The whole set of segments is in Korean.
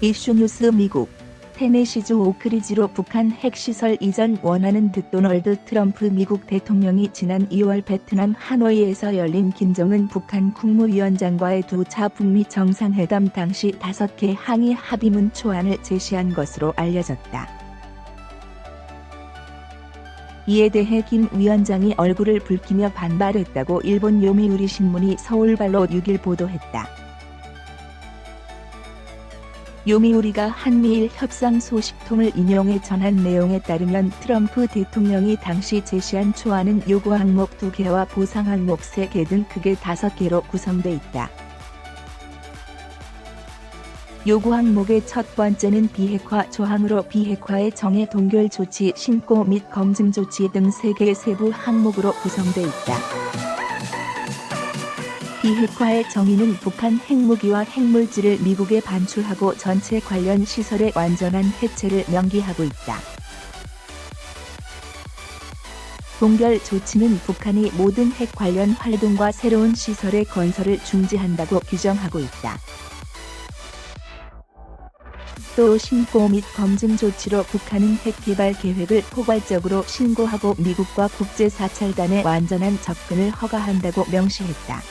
이슈뉴스 미국 테네시주 오크리지로 북한 핵시설 이전 원하는 듯 도널드 트럼프 미국 대통령이 지난 2월 베트남 하노이에서 열린 김정은 북한 국무위원장과의 2차 북미 정상회담 당시 5개 항의 합의문 초안을 제시한 것으로 알려졌다. 이에 대해 김 위원장이 얼굴을 붉히며 반발했다고 일본 요미우리 신문이 서울발로 6일 보도했다. 요미우리가 한미일 협상 소식통을 인용해 전한 내용에 따르면 트럼프 대통령이 당시 제시한 초안은 요구 항목 2개와 보상 항목 3개 등 크게 5개로 구성돼 있다. 요구 항목의 첫 번째는 비핵화 조항으로 비핵화의 정해 동결 조치, 신고 및 검증 조치 등 3개의 세부 항목으로 구성돼 있다. 비핵화의 정의는 북한 핵무기와 핵물질을 미국에 반출하고 전체 관련 시설의 완전한 해체를 명기하고 있다. 동결 조치는 북한이 모든 핵 관련 활동과 새로운 시설의 건설을 중지한다고 규정하고 있다. 또 신고 및 검증 조치로 북한은 핵 개발 계획을 포괄적으로 신고하고 미국과 국제사찰단의 완전한 접근을 허가한다고 명시했다.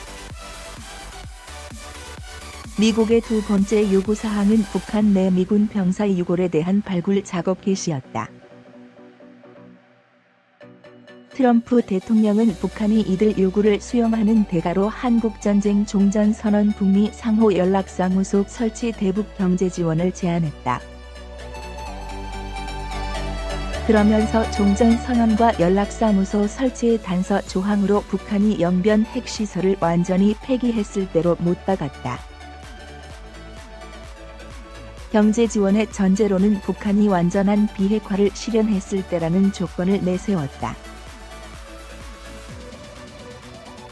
미국의 두 번째 요구사항은 북한 내 미군 병사 유골에 대한 발굴 작업 개시였다. 트럼프 대통령은 북한이 이들 요구를 수용하는 대가로 한국전쟁 종전선언 북미 상호 연락사무소 설치 대북 경제 지원을 제안했다. 그러면서 종전선언과 연락사무소 설치의 단서 조항으로 북한이 영변 핵시설을 완전히 폐기했을 때로 못 박았다. 경제 지원의 전제로는 북한이 완전한 비핵화를 실현했을 때라는 조건을 내세웠다.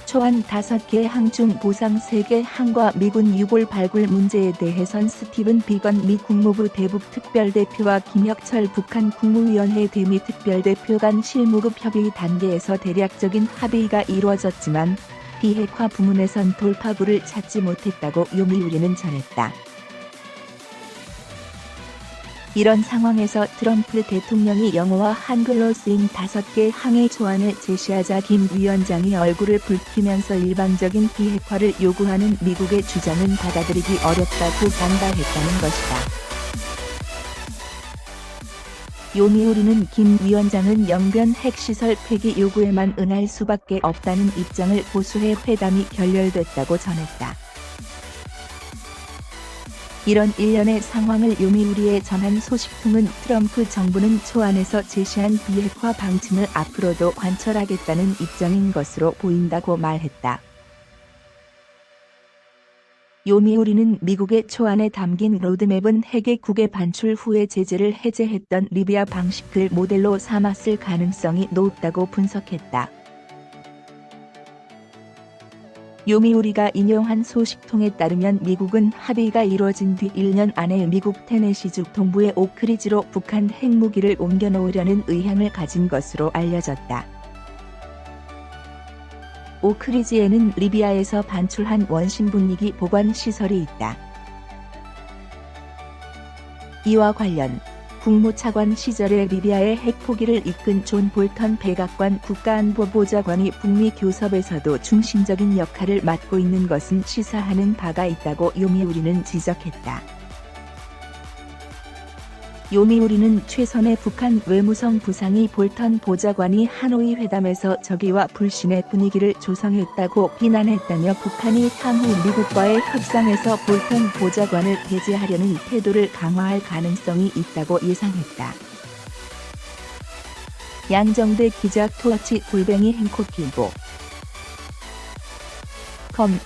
초안 5개 항 중 보상 3개 항과 미군 유골 발굴 문제에 대해선 스티븐 비건 미 국무부 대북 특별대표와 김혁철 북한 국무위원회 대미 특별대표 간 실무급 협의 단계에서 대략적인 합의가 이루어졌지만 비핵화 부문에선 돌파구를 찾지 못했다고 요미우리는 전했다. 이런 상황에서 트럼프 대통령이 영어와 한글로 쓰인 5개 항의 초안을 제시하자 김 위원장이 얼굴을 붉히면서 일방적인 비핵화를 요구하는 미국의 주장은 받아들이기 어렵다고 반발했다는 것이다. 요미우리는 김 위원장은 영변 핵시설 폐기 요구에만 응할 수밖에 없다는 입장을 고수해 회담이 결렬됐다고 전했다. 이런 일련의 상황을 요미우리에 전한 소식통은 트럼프 정부는 초안에서 제시한 비핵화 방침을 앞으로도 관철하겠다는 입장인 것으로 보인다고 말했다. 요미우리는 미국의 초안에 담긴 로드맵은 핵의 반출 후에 제재를 해제했던 리비아 방식을 모델로 삼았을 가능성이 높다고 분석했다. 요미우리가 인용한 소식통에 따르면 미국은 합의가 이루어진 뒤 1년 안에 미국 테네시주 동부의 오크리지로 북한 핵무기를 옮겨놓으려는 의향을 가진 것으로 알려졌다. 오크리지에는 리비아에서 반출한 원심 분리기 보관 시설이 있다. 이와 관련 국무차관 시절에 리비아의 핵포기를 이끈 존 볼턴 백악관 국가안보보좌관이 북미 교섭에서도 중심적인 역할을 맡고 있는 것은 시사하는 바가 있다고 요미우리는 지적했다. 요미우리는 최선의 북한 외무성 부상이 볼턴 보좌관이 하노이 회담에서 적의와 불신의 분위기를 조성했다고 비난했다며 북한이 향후 미국과의 협상에서 볼턴 보좌관을 배제하려는 태도를 강화할 가능성이 있다고 예상했다. 양정대 기자 토치 _행콕 일보 com